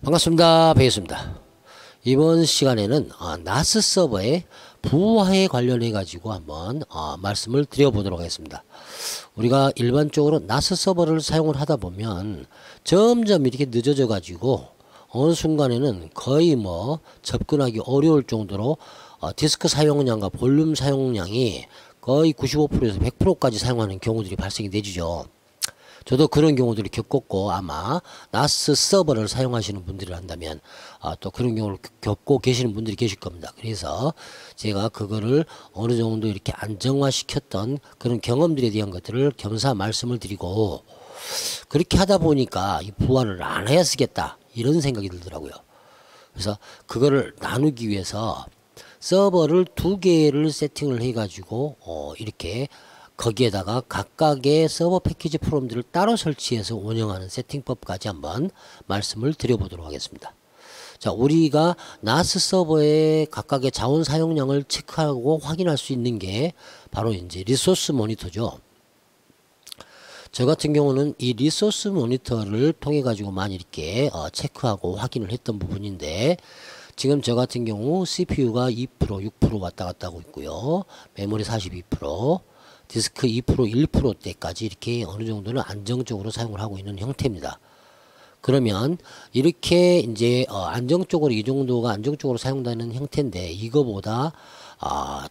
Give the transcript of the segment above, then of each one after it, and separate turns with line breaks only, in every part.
반갑습니다. 배겠습니다. 이번 시간에는 나스 서버의 부하에 관련해 가지고 한번 말씀을 드려보도록 하겠습니다. 우리가 일반적으로 나스 서버를 사용을 하다 보면 점점 이렇게 늦어져 가지고 어느 순간에는 거의 접근하기 어려울 정도로 디스크 사용량과 볼륨 사용량이 거의 95%에서 100%까지 사용하는 경우들이 발생이 되죠. 저도 그런 경우들을 겪었고, 아마 나스 서버를 사용하시는 분들이 한다면 또 그런 경우를 겪고 계시는 분들이 계실 겁니다. 그래서 제가 그거를 어느 정도 이렇게 안정화 시켰던 그런 경험들에 대한 것들을 겸사 말씀을 드리고, 그렇게 하다 보니까 이 부하를 안 해야 쓰겠다 이런 생각이 들더라고요. 그래서 그거를 나누기 위해서 서버를 2개를 세팅을 해 가지고 이렇게 거기에다가 각각의 서버 패키지 프롬들을 따로 설치해서 운영하는 세팅법까지 한번 말씀을 드려보도록 하겠습니다. 자, 우리가 나스 서버의 각각의 자원 사용량을 체크하고 확인할 수 있는 게 바로 이제 리소스 모니터죠. 저 같은 경우는 이 리소스 모니터를 통해 가지고 많이 이렇게 체크하고 확인을 했던 부분인데, 지금 저 같은 경우 CPU가 2%, 6% 왔다 갔다 하고 있고요. 메모리 42%, 디스크 2%, 1%대까지 이렇게 어느 정도는 안정적으로 사용을 하고 있는 형태입니다. 그러면 이렇게 이제 안정적으로 이 정도가 안정적으로 사용되는 형태인데, 이거보다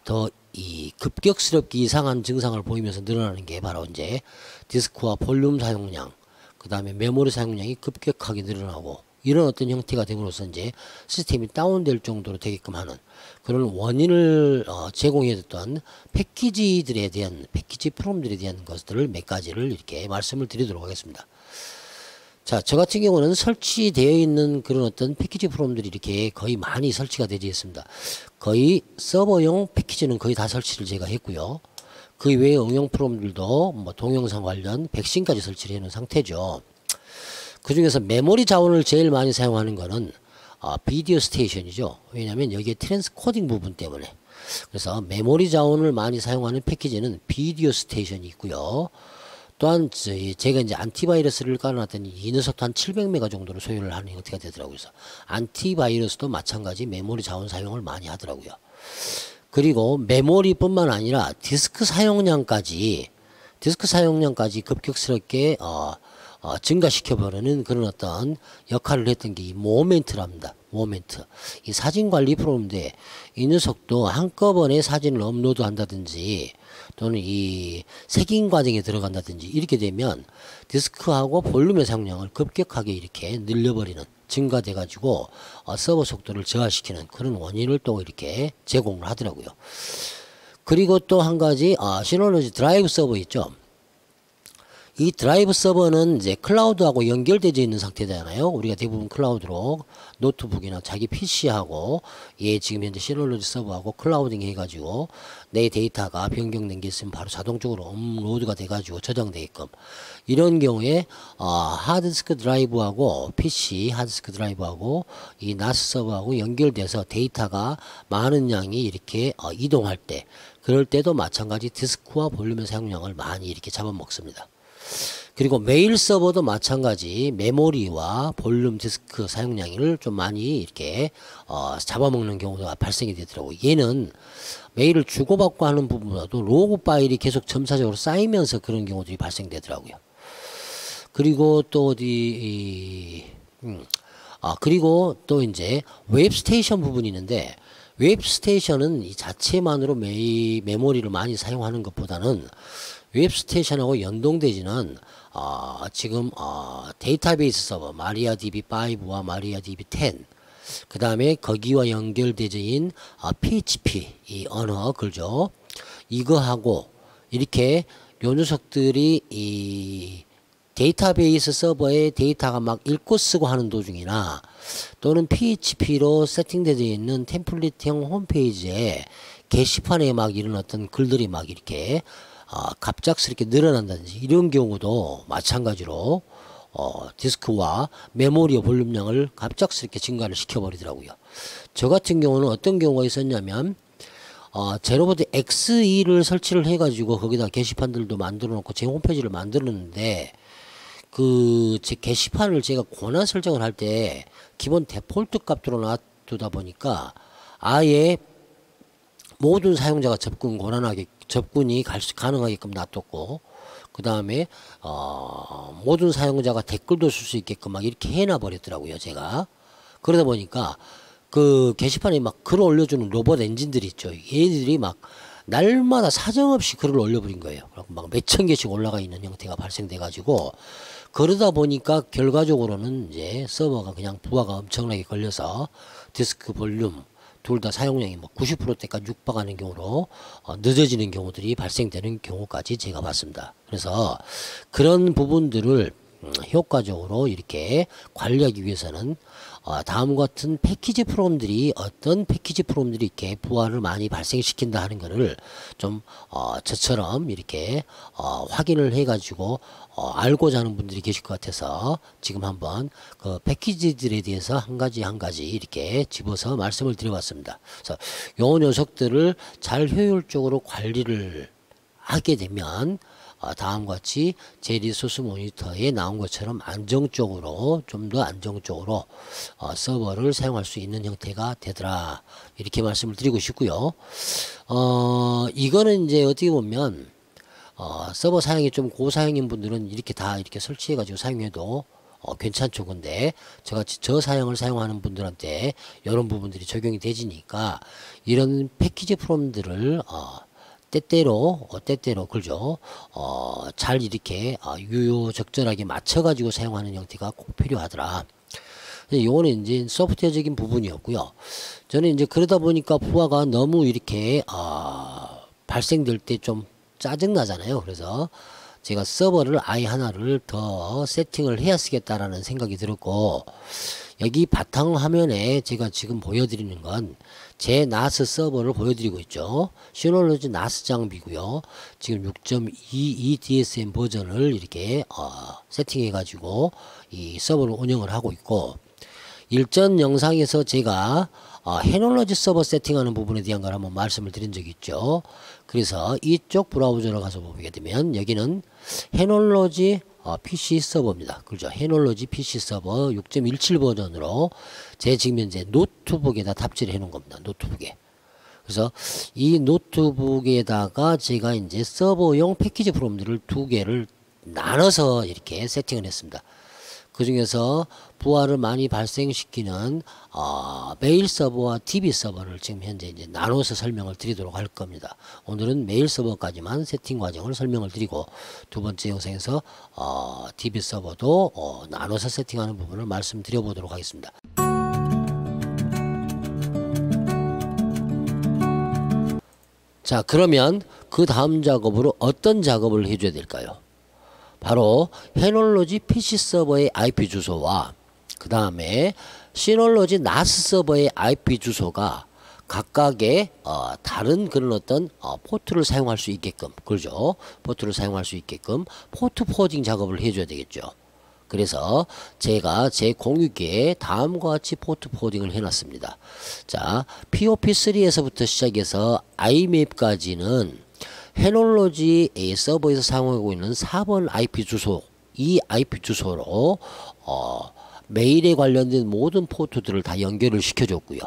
더 이 급격스럽게 이상한 증상을 보이면서 늘어나는 게 바로 이제 디스크와 볼륨 사용량, 그 다음에 메모리 사용량이 급격하게 늘어나고, 이런 어떤 형태가 됨으로써 이제 시스템이 다운될 정도로 되게끔 하는 그런 원인을 제공해줬던 패키지들에 대한 패키지 프롬들에 대한 것들을 몇 가지를 이렇게 말씀을 드리도록 하겠습니다. 자, 저 같은 경우는 설치되어 있는 그런 어떤 패키지 프롬들이 이렇게 거의 많이 설치가 되어 있습니다. 거의 서버용 패키지는 거의 다 설치를 제가 했고요. 그 외에 응용 프롬들도 동영상 관련 백신까지 설치를 해놓은 상태죠. 그 중에서 메모리 자원을 제일 많이 사용하는 거는 비디오 스테이션이죠. 왜냐하면 여기에 트랜스코딩 부분 때문에. 그래서 메모리 자원을 많이 사용하는 패키지는 비디오 스테이션이 있고요. 또한 제가 이제 안티바이러스를 깔아놨더니 이 녀석도 한 700메가 정도를 소유를 하는 형태가 되더라고요. 그래서 안티바이러스도 마찬가지 메모리 자원 사용을 많이 하더라고요. 그리고 메모리뿐만 아니라 디스크 사용량까지 급격스럽게 증가시켜버리는 그런 어떤 역할을 했던 게 이 모멘트랍니다. 모멘트. 이 사진 관리 프로그램인데, 이 녀석도 한꺼번에 사진을 업로드 한다든지 또는 이 색인 과정에 들어간다든지 이렇게 되면 디스크하고 볼륨의 사용량을 급격하게 이렇게 늘려버리는, 증가돼 가지고 서버 속도를 저하시키는 그런 원인을 또 이렇게 제공을 하더라고요. 그리고 또 한 가지 시놀로지 드라이브 서버 있죠. 이 드라이브 서버는 이제 클라우드하고 연결되어 있는 상태잖아요. 우리가 대부분 클라우드로 노트북이나 자기 PC하고 지금 현재 시놀로지 서버하고 클라우딩 해가지고 내 데이터가 변경된 게 있으면 바로 자동적으로 업로드가 돼가지고 저장되게끔, 이런 경우에 하드디스크 드라이브하고 PC 하드디스크 드라이브하고 이 나스 서버하고 연결돼서 데이터가 많은 양이 이렇게 이동할 때, 그럴 때도 마찬가지 디스크와 볼륨의 사용량을 많이 이렇게 잡아먹습니다. 그리고 메일 서버도 마찬가지 메모리와 볼륨 디스크 사용량을 좀 많이 이렇게 잡아먹는 경우가 발생이 되더라고요. 얘는 메일을 주고받고 하는 부분보다도 로그 파일이 계속 점차적으로 쌓이면서 그런 경우들이 발생되더라고요. 그리고 또 그리고 또 이제 웹스테이션 부분이 있는데, 웹스테이션은 이 자체만으로 메모리를 많이 사용하는 것보다는 웹스테이션하고 연동되지는 지금 데이터베이스 서버 마리아DB5와 마리아DB10, 그 다음에 거기와 연결되어진 PHP 이 언어 그죠. 이거하고 이렇게 요 녀석들이 이 데이터베이스 서버에 데이터가 막 읽고 쓰고 하는 도중이나 또는 PHP로 세팅되어 있는 템플릿형 홈페이지에 게시판에 막 이런 어떤 글들이 막 이렇게 갑작스럽게 늘어난다든지 이런 경우도 마찬가지로 디스크와 메모리의 볼륨량을 갑작스럽게 증가를 시켜버리더라고요. 저 같은 경우는 어떤 경우가 있었냐면 제로보드 XE를 설치를 해가지고 거기다 게시판들도 만들어 놓고 제 홈페이지를 만들었는데, 제 게시판을 제가 권한 설정을 할 때 기본 데폴트 값으로 놔두다 보니까 아예 모든 사용자가 접근이 가능하게끔 놔뒀고, 그 다음에 모든 사용자가 댓글도 쓸 수 있게끔 막 이렇게 해놔 버렸더라고요, 제가. 그러다 보니까 그 게시판에 막 글을 올려주는 로봇 엔진들이 있죠. 얘들이 막 날마다 사정없이 글을 올려버린 거예요. 막 몇천 개씩 올라가 있는 형태가 발생돼 가지고, 그러다 보니까 결과적으로는 이제 서버가 그냥 부하가 엄청나게 걸려서 디스크 볼륨 둘 다 사용량이 뭐 90%대까지 육박하는 경우로 늦어지는 경우들이 발생되는 경우까지 제가 봤습니다. 그래서 그런 부분들을 효과적으로 이렇게 관리하기 위해서는 다음과 같은 패키지 프로그램들이 어떤 패키지 프로그램들이 이렇게 부하를 많이 발생시킨다 하는 것을 좀 저처럼 이렇게 확인을 해 가지고 알고자 하는 분들이 계실 것 같아서 지금 한번 그 패키지들에 대해서 한 가지 이렇게 집어서 말씀을 드려봤습니다. 그래서 요 녀석들을 잘 효율적으로 관리를 하게 되면 다음과 같이 제 리소스 모니터에 나온 것처럼 안정적으로, 좀 더 안정적으로 서버를 사용할 수 있는 형태가 되더라, 이렇게 말씀을 드리고 싶고요. 이거는 이제 어떻게 보면 서버 사용이 좀 고사양인 분들은 이렇게 다 이렇게 설치해 가지고 사용해도 괜찮죠. 근데 제가 저사양을 사용하는 분들한테 이런 부분들이 적용이 되지니까 이런 패키지 프로그램들을 때때로 그죠? 잘 이렇게 유효적절하게 맞춰가지고 사용하는 형태가 꼭 필요하더라. 요거는 이제 소프트웨어적인 부분이었고요. 저는 이제 그러다 보니까 부하가 너무 이렇게 발생될 때 좀 짜증 나잖아요. 그래서 제가 서버를 아예 하나를 더 세팅을 해야 쓰겠다라는 생각이 들었고, 여기 바탕 화면에 제가 지금 보여드리는 건 제 나스 서버를 보여드리고 있죠. 시놀로지 나스 장비고요. 지금 6.22 DSM 버전을 이렇게 세팅해 가지고 이 서버를 운영을 하고 있고, 일전 영상에서 제가 해놀로지 서버 세팅하는 부분에 대한 걸 한번 말씀을 드린 적이 있죠. 그래서 이쪽 브라우저로 가서 보게 되면 여기는 해놀로지 PC 서버입니다. 그렇죠. 해놀로지 PC 서버 6.17 버전으로 제 지금 현재 노트북에다 탑재를 해 놓은 겁니다. 노트북에. 그래서 이 노트북에다가 제가 이제 서버용 패키지 프로그램들을 두 개를 나눠서 이렇게 세팅을 했습니다. 그 중에서 부하를 많이 발생시키는 메일 서버와 DB 서버를 지금 현재 이제 나눠서 설명을 드리도록 할 겁니다. 오늘은 메일 서버까지만 세팅 과정을 설명을 드리고, 두 번째 영상에서 DB 서버도 나눠서 세팅하는 부분을 말씀드려 보도록 하겠습니다. 자, 그러면 그 다음 작업으로 어떤 작업을 해줘야 될까요? 바로 해놀로지 PC 서버의 IP 주소와 그 다음에 시놀로지 나스 서버의 IP 주소가 각각의 다른 그런 어떤 포트를 사용할 수 있게끔, 그렇죠? 포트를 사용할 수 있게끔 포트 포딩 작업을 해줘야 되겠죠. 그래서 제가 제 공유기에 다음과 같이 포트 포딩을 해놨습니다. 자, POP3에서부터 시작해서 IMAP까지는 해놀로지 서버에서 사용하고 있는 4번 IP 주소, 이 IP 주소로 메일에 관련된 모든 포트들을 다 연결을 시켜줬고요.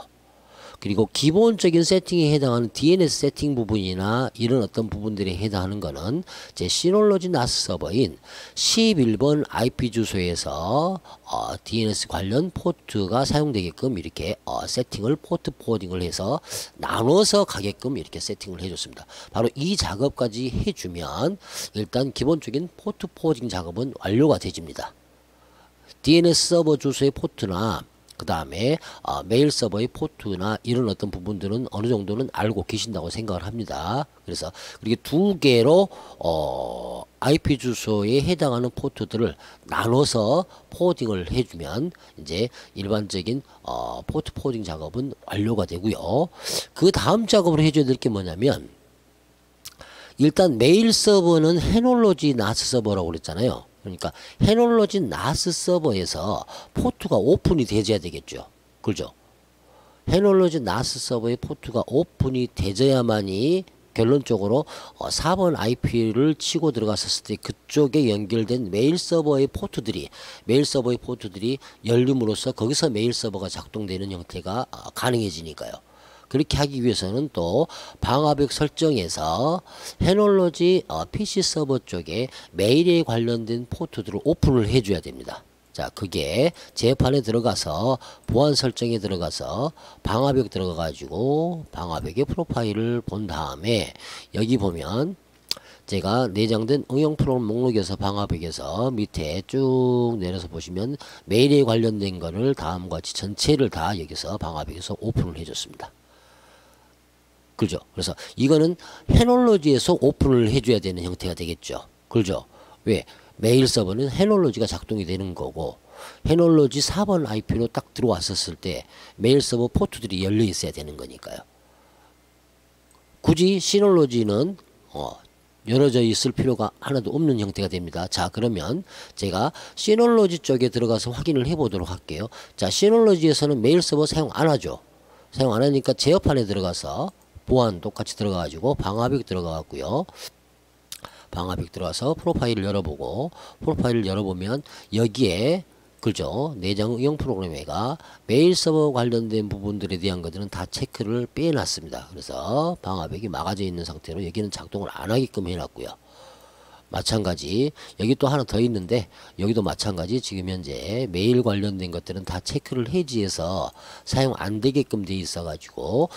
그리고 기본적인 세팅에 해당하는 DNS 세팅 부분이나 이런 어떤 부분들에 해당하는 거는 제 시놀로지 나스 서버인 11번 IP 주소에서 DNS 관련 포트가 사용되게끔 이렇게 세팅을 포트 포딩을 해서 나눠서 가게끔 이렇게 세팅을 해줬습니다. 바로 이 작업까지 해주면 일단 기본적인 포트 포딩 작업은 완료가 되집니다. DNS 서버 주소의 포트나 그 다음에 메일 서버의 포트나 이런 어떤 부분들은 어느 정도는 알고 계신다고 생각을 합니다. 그래서 그렇게 두 개로 IP 주소에 해당하는 포트들을 나눠서 포딩을 해주면 이제 일반적인 포트 포딩 작업은 완료가 되고요. 그 다음 작업을 해줘야 될 게 뭐냐면, 일단 메일 서버는 해놀로지 나스 서버라고 그랬잖아요. 그러니까 해놀로지 나스 서버에서 포트가 오픈이 되어야 되겠죠. 그렇죠? 해놀로지 나스 서버의 포트가 오픈이 되어야만이 결론적으로 4번 IP를 치고 들어갔었을 때 그쪽에 연결된 메일 서버의 포트들이 열림으로써 거기서 메일 서버가 작동되는 형태가 가능해지니까요. 그렇게 하기 위해서는 또 방화벽 설정에서 해놀로지 PC 서버 쪽에 메일에 관련된 포트들을 오픈을 해줘야 됩니다. 자, 그게 제판에 들어가서 보안 설정에 들어가서 방화벽 들어가가지고 방화벽의 프로파일을 본 다음에 여기 보면 제가 내장된 응용 프로그램 목록에서 방화벽에서 밑에 쭉 내려서 보시면 메일에 관련된 거를 다음과 같이 전체를 다 여기서 방화벽에서 오픈을 해줬습니다. 그죠? 그래서 이거는 해놀로지에서 오픈을 해줘야 되는 형태가 되겠죠. 그죠? 왜? 메일 서버는 해놀로지가 작동이 되는 거고 해놀로지 4번 IP로 딱 들어왔었을 때 메일 서버 포트들이 열려 있어야 되는 거니까요. 굳이 시놀로지는 열어져 있을 필요가 하나도 없는 형태가 됩니다. 자, 그러면 제가 시놀로지 쪽에 들어가서 확인을 해 보도록 할게요. 자, 시놀로지에서는 메일 서버 사용 안 하죠. 사용 안 하니까 제어판에 들어가서 보안 똑같이 들어가 가지고 방화벽 들어가 갖고요. 방화벽 들어가서 프로파일을 열어보고 프로파일을 열어보면 여기에 그죠? 내장형 프로그램에가 메일 서버 관련된 부분들에 대한 것들은 다 체크를 빼놨습니다. 그래서 방화벽이 막아져 있는 상태로 여기는 작동을 안 하게끔 해놨고요. 마찬가지 여기 또 하나 더 있는데 여기도 마찬가지 지금 현재 메일 관련된 것들은 다 체크를 해지해서 사용 안 되게끔 돼 있어 가지고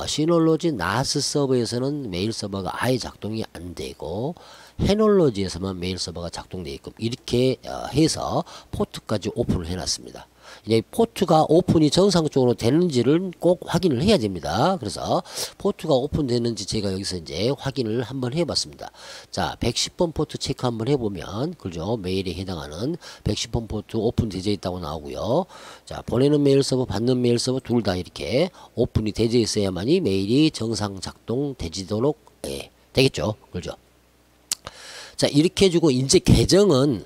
시놀로지 나스 서버에서는 메일 서버가 아예 작동이 안 되고 해놀로지에서만 메일 서버가 작동되게끔 이렇게 해서 포트까지 오픈을 해놨습니다. 이제 포트가 오픈이 정상적으로 되는지를 꼭 확인을 해야 됩니다. 그래서 포트가 오픈되는지 제가 여기서 이제 확인을 한번 해봤습니다. 자, 110번 포트 체크 한번 해보면 그죠? 메일에 해당하는 110번 포트 오픈되어 있다고 나오고요. 자, 보내는 메일 서버, 받는 메일 서버 둘 다 이렇게 오픈이 되어 있어야만이 메일이 정상 작동 되지도록 되겠죠. 그죠? 자, 이렇게 해주고 이제 계정은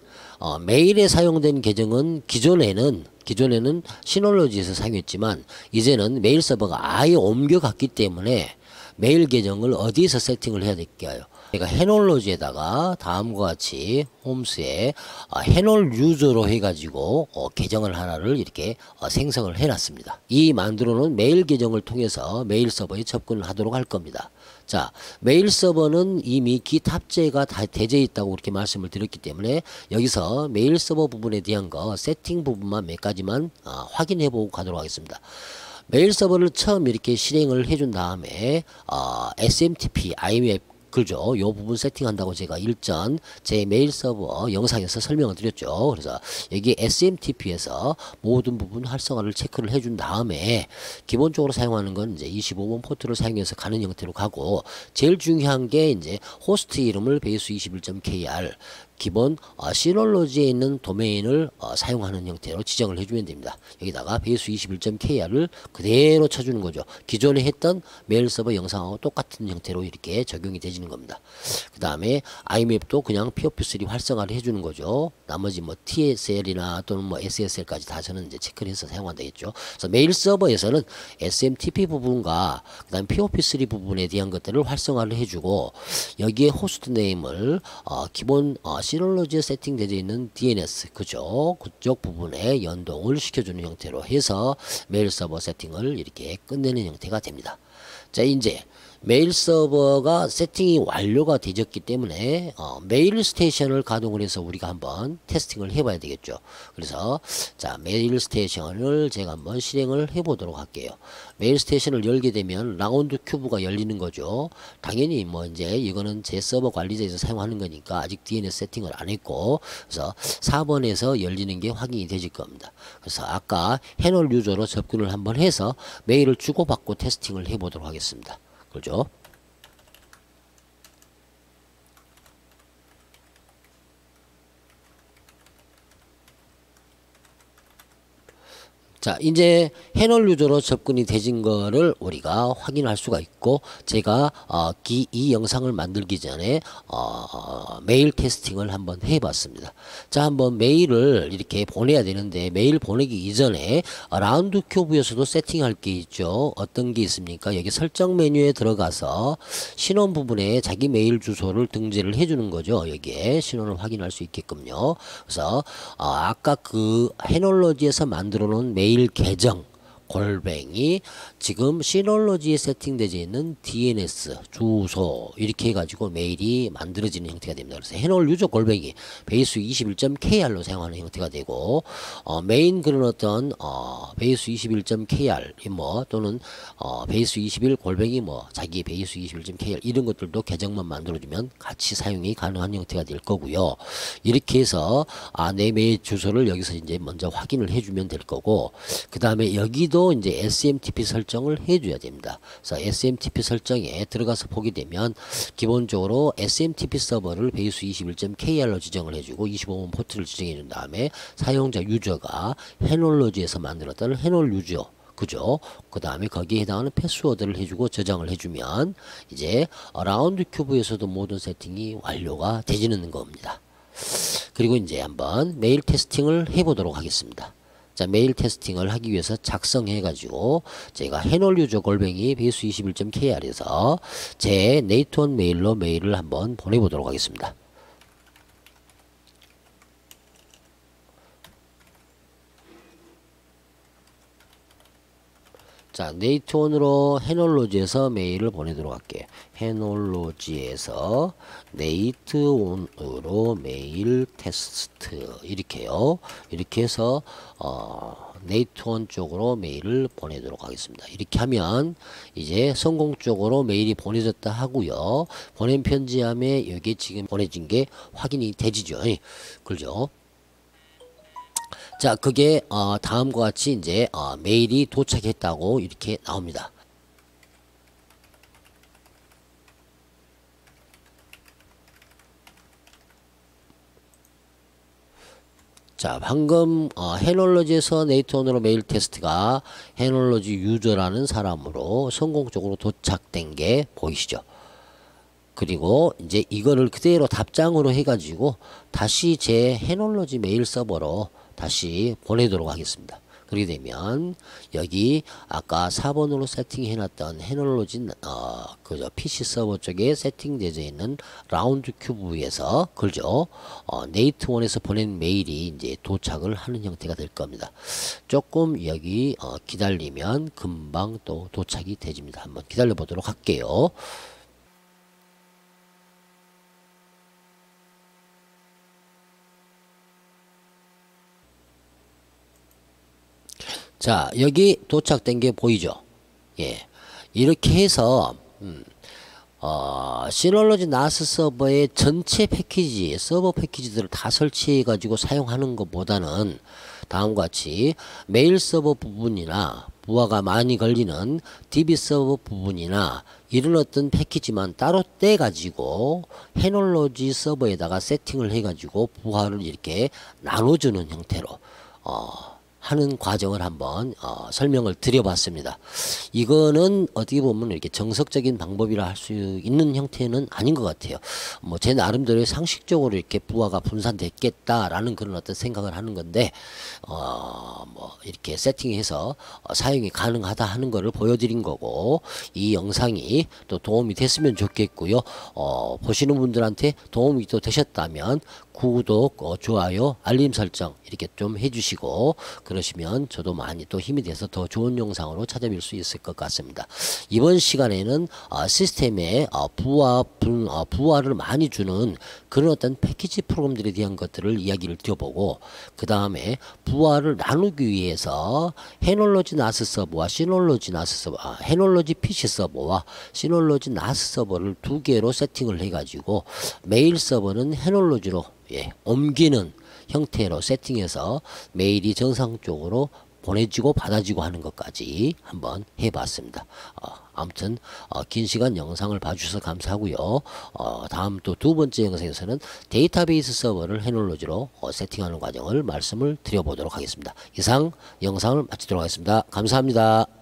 메일에 사용된 계정은 기존에는 시놀로지에서 사용했지만 이제는 메일 서버가 아예 옮겨갔기 때문에 메일 계정을 어디에서 세팅을 해야 될까요? 제가 해놀로지에다가 다음과 같이 홈스에 해놀 유저로 해가지고 계정을 하나를 이렇게 생성을 해놨습니다. 이 만들어 놓은 메일 계정을 통해서 메일 서버에 접근을 하도록 할 겁니다. 자, 메일 서버는 이미 기 탑재가 다 되어 있다고 그렇게 말씀을 드렸기 때문에 여기서 메일 서버 부분에 대한 거 세팅 부분만 몇 가지만 확인해 보고 가도록 하겠습니다. 메일 서버를 처음 이렇게 실행을 해준 다음에 SMTP, IMAP 그죠? 요 부분 세팅한다고 제가 일전 제 메일 서버 영상에서 설명을 드렸죠. 그래서 여기 SMTP에서 모든 부분 활성화를 체크를 해준 다음에 기본적으로 사용하는 건 이제 25번 포트를 사용해서 가는 형태로 가고 제일 중요한 게 이제 호스트 이름을 베이스21.kr 기본 시놀로지에 있는 도메인을 사용하는 형태로 지정을 해주면 됩니다. 여기다가 베이스21.kr을 그대로 쳐주는 거죠. 기존에 했던 메일 서버 영상하고 똑같은 형태로 이렇게 적용이 되지는 겁니다. 그 다음에 IMAP도 그냥 POP3 활성화를 해주는 거죠. 나머지 뭐 TSL이나 또는 뭐 SSL까지 다 저는 이제 체크를 해서 사용한다 했죠. 그래서 메일 서버에서는 SMTP 부분과 그 다음 POP3 부분에 대한 것들을 활성화를 해주고 여기에 호스트 네임을 기본 시놀로지에 세팅되어 있는 DNS 그죠? 그쪽 부분에 연동을 시켜주는 형태로 해서 메일 서버 세팅을 이렇게 끝내는 형태가 됩니다. 자, 이제 메일 서버가 세팅이 완료가 되었기 때문에 메일 스테이션을 가동을 해서 우리가 한번 테스팅을 해봐야 되겠죠. 그래서 자, 메일 스테이션을 제가 한번 실행을 해보도록 할게요. 메일 스테이션을 열게 되면 라운드 큐브가 열리는 거죠. 당연히 뭐 이제 이거는 제 서버 관리자에서 사용하는 거니까 아직 DNS 세팅을 안 했고 그래서 4번에서 열리는 게 확인이 되질 겁니다. 그래서 아까 해놀 유저로 접근을 한번 해서 메일을 주고받고 테스팅을 해보도록 하겠습니다. 그죠? 자, 이제 해널 유저로 접근이 되진 거를 우리가 확인할 수가 있고, 제가 이 영상을 만들기 전에 메일 테스팅을 한번 해봤습니다. 자, 한번 메일을 이렇게 보내야 되는데, 메일 보내기 이전에 라운드 큐브에서도 세팅할 게 있죠. 어떤 게 있습니까? 여기 설정 메뉴에 들어가서 신원 부분에 자기 메일 주소를 등재를 해주는 거죠. 여기에 신원을 확인할 수 있게끔요. 그래서 아까 그 해놀로지에서 만들어 놓은 메일 계정 골뱅이 지금 시놀로지에 세팅되어 있는 DNS 주소 이렇게 해가지고 메일이 만들어지는 형태가 됩니다. 그래서 해놀 유저 골뱅이 베이스 21.kr로 사용하는 형태가 되고, 메인 그런 어떤 베이스 21.kr 뭐 또는 베이스 21 골뱅이 뭐 자기 베이스 21.kr 이런 것들도 계정만 만들어주면 같이 사용이 가능한 형태가 될 거고요. 이렇게 해서 내 메일 주소를 여기서 이제 먼저 확인을 해주면 될 거고, 그 다음에 여기도 이제 SMTP 설정을 해줘야 됩니다. 그래서 SMTP 설정에 들어가서 보게 되면 기본적으로 SMTP 서버를 베이스 21.kr로 지정을 해주고 25번 포트를 지정해 준 다음에 사용자 유저가 해놀로지에서 만들었던 해놀 유저 그죠? 그 다음에 거기에 해당하는 패스워드를 해주고 저장을 해주면 이제 라운드 큐브에서도 모든 세팅이 완료가 되지는 겁니다. 그리고 이제 한번 메일 테스팅을 해보도록 하겠습니다. 자, 메일 테스팅을 하기 위해서 작성해 가지고 제가 해놀 유저 골뱅이 베이스 21.kr에서 제 네이트원 메일로 메일을 한번 보내보도록 하겠습니다. 자, 네이트원으로 해놀로지에서 메일을 보내도록 할게요. 해놀로지에서 네이트원으로 메일 테스트 이렇게요. 이렇게 해서 네이트원 쪽으로 메일을 보내도록 하겠습니다. 이렇게 하면 이제 성공적으로 메일이 보내졌다 하고요. 보낸 편지함에 여기 지금 보내진 게 확인이 되지죠. 그렇죠? 자, 그게 다음과 같이 이제 메일이 도착했다고 이렇게 나옵니다. 자, 방금 해놀로지에서 네이트원으로 메일 테스트가 해놀로지 유저라는 사람으로 성공적으로 도착된 게 보이시죠? 그리고 이제 이거를 그대로 답장으로 해가지고 다시 제 해놀로지 메일 서버로 다시 보내도록 하겠습니다. 그렇게 되면 여기 아까 4번으로 세팅해놨던 해놀로지 그죠 PC 서버 쪽에 세팅되어 있는 라운드 큐브에서 그죠 네이트원에서 보낸 메일이 이제 도착을 하는 형태가 될 겁니다. 조금 여기 기다리면 금방 또 도착이 되집니다. 한번 기다려 보도록 할게요. 자, 여기 도착된 게 보이죠? 예. 이렇게 해서, 시놀로지 나스 서버의 전체 패키지, 서버 패키지들을 다 설치해가지고 사용하는 것보다는 다음과 같이 메일 서버 부분이나 부하가 많이 걸리는 DB 서버 부분이나 이런 어떤 패키지만 따로 떼가지고 해놀로지 서버에다가 세팅을 해가지고 부하를 이렇게 나눠주는 형태로, 하는 과정을 한번 설명을 드려봤습니다. 이거는 어떻게 보면 이렇게 정석적인 방법이라 할 수 있는 형태는 아닌 것 같아요. 뭐 제 나름대로 상식적으로 이렇게 부하가 분산됐겠다라는 그런 어떤 생각을 하는 건데 뭐 이렇게 세팅해서 사용이 가능하다 하는 거를 보여드린 거고, 이 영상이 또 도움이 됐으면 좋겠고요. 보시는 분들한테 도움이 또 되셨다면 구독, 좋아요, 알림 설정 이렇게 좀 해주시고 그러시면 저도 많이 또 힘이 돼서 더 좋은 영상으로 찾아뵐 수 있을 것 같습니다. 이번 시간에는 시스템에 부하를 많이 주는 그런 어떤 패키지 프로그램들에 대한 것들을 이야기를 드려보고, 그 다음에 부하를 나누기 위해서 해놀로지 나스 서버와 시놀로지 나스 서버, 해놀로지 PC 서버와 시놀로지 나스 서버를 두 개로 세팅을 해가지고 메일 서버는 해놀로지로 옮기는 형태로 세팅해서 메일이 정상적으로 보내지고 받아지고 하는 것까지 한번 해봤습니다. 아무튼 긴 시간 영상을 봐주셔서 감사하고요. 다음 또 두 번째 영상에서는 데이터베이스 서버를 해놀로지로 세팅하는 과정을 말씀을 드려보도록 하겠습니다. 이상 영상을 마치도록 하겠습니다. 감사합니다.